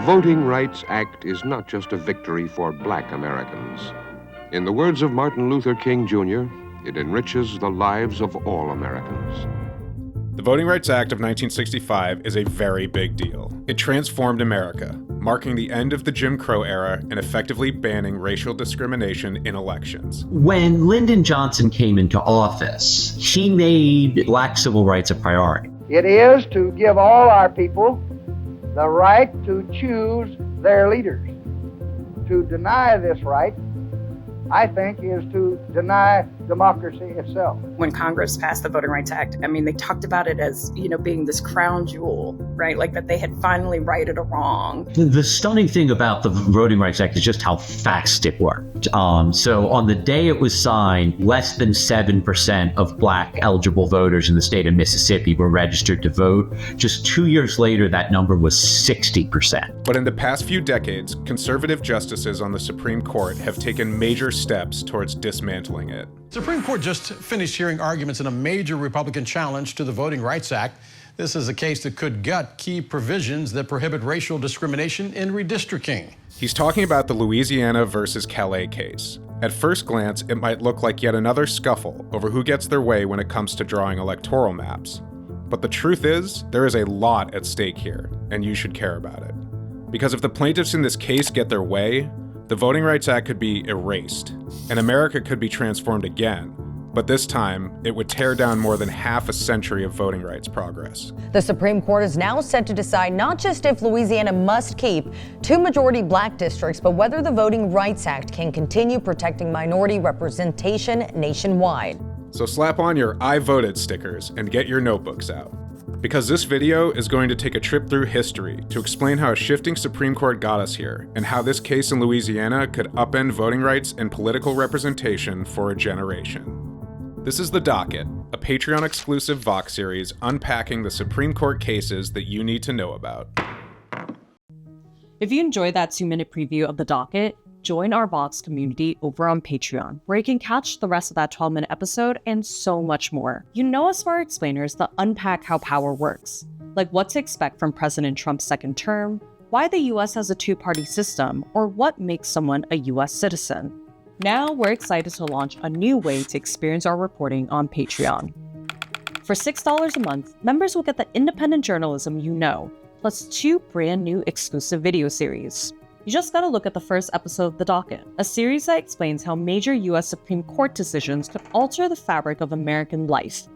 Voting Rights Act is not just a victory for Black Americans. In the words of Martin Luther King Jr., it enriches the lives of all Americans. The Voting Rights Act of 1965 is a very big deal. It transformed America, marking the end of the Jim Crow era and effectively banning racial discrimination in elections. When Lyndon Johnson came into office, he made Black civil rights a priority. It is to give all our people the right to choose their leaders. To deny this right, I think, is to deny democracy itself. When Congress passed the Voting Rights Act, I mean, they talked about it as, being this crown jewel, right? Like that they had finally righted a wrong. The stunning thing about the Voting Rights Act is just how fast it worked. So on the day it was signed, less than 7% of Black eligible voters in the state of Mississippi were registered to vote. Just 2 years later, that number was 60%. But in the past few decades, conservative justices on the Supreme Court have taken major steps towards dismantling it. The Supreme Court just finished hearing arguments in a major Republican challenge to the Voting Rights Act. This is a case that could gut key provisions that prohibit racial discrimination in redistricting. He's talking about the Louisiana versus Callais case. At first glance, it might look like yet another scuffle over who gets their way when it comes to drawing electoral maps. But the truth is, there is a lot at stake here, and you should care about it. Because if the plaintiffs in this case get their way, the Voting Rights Act could be erased, and America could be transformed again. But this time, it would tear down more than half a century of voting rights progress. The Supreme Court is now set to decide not just if Louisiana must keep 2 majority Black districts, but whether the Voting Rights Act can continue protecting minority representation nationwide. So slap on your I voted stickers and get your notebooks out. Because this video is going to take a trip through history to explain how a shifting Supreme Court got us here, and how this case in Louisiana could upend voting rights and political representation for a generation. This is The Docket, a Patreon-exclusive Vox series unpacking the Supreme Court cases that you need to know about. If you enjoyed that 2-minute preview of The Docket, join our Vox community over on Patreon, where you can catch the rest of that 12-minute episode and so much more. You know us for our explainers that unpack how power works, like what to expect from President Trump's second term, why the US has a 2-party system, or what makes someone a US citizen. Now we're excited to launch a new way to experience our reporting on Patreon. For $6 a month, members will get the independent journalism you know, plus 2 brand new exclusive video series. You just gotta look at the first episode of The Docket, a series that explains how major US Supreme Court decisions could alter the fabric of American life,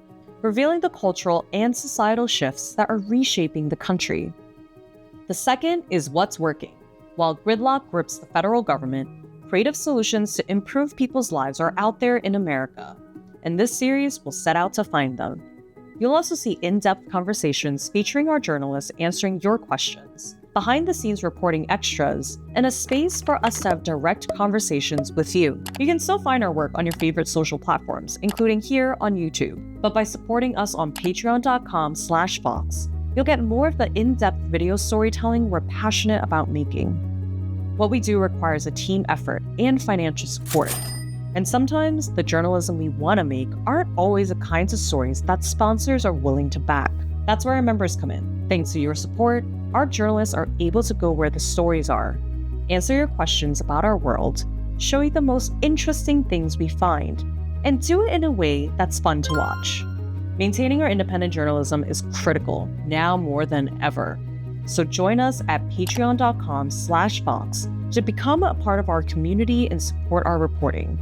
revealing the cultural and societal shifts that are reshaping the country. The second is What's Working. While gridlock grips the federal government, creative solutions to improve people's lives are out there in America, and this series will set out to find them. You'll also see in-depth conversations featuring our journalists answering your questions, behind-the-scenes reporting extras, and a space for us to have direct conversations with you. You can still find our work on your favorite social platforms, including here on YouTube. But by supporting us on patreon.com/Vox, you'll get more of the in-depth video storytelling we're passionate about making. What we do requires a team effort and financial support. And sometimes the journalism we want to make aren't always the kinds of stories that sponsors are willing to back. That's where our members come in. Thanks to your support, our journalists are able to go where the stories are, answer your questions about our world, show you the most interesting things we find, and do it in a way that's fun to watch. Maintaining our independent journalism is critical, now more than ever. So join us at patreon.com/Vox to become a part of our community and support our reporting.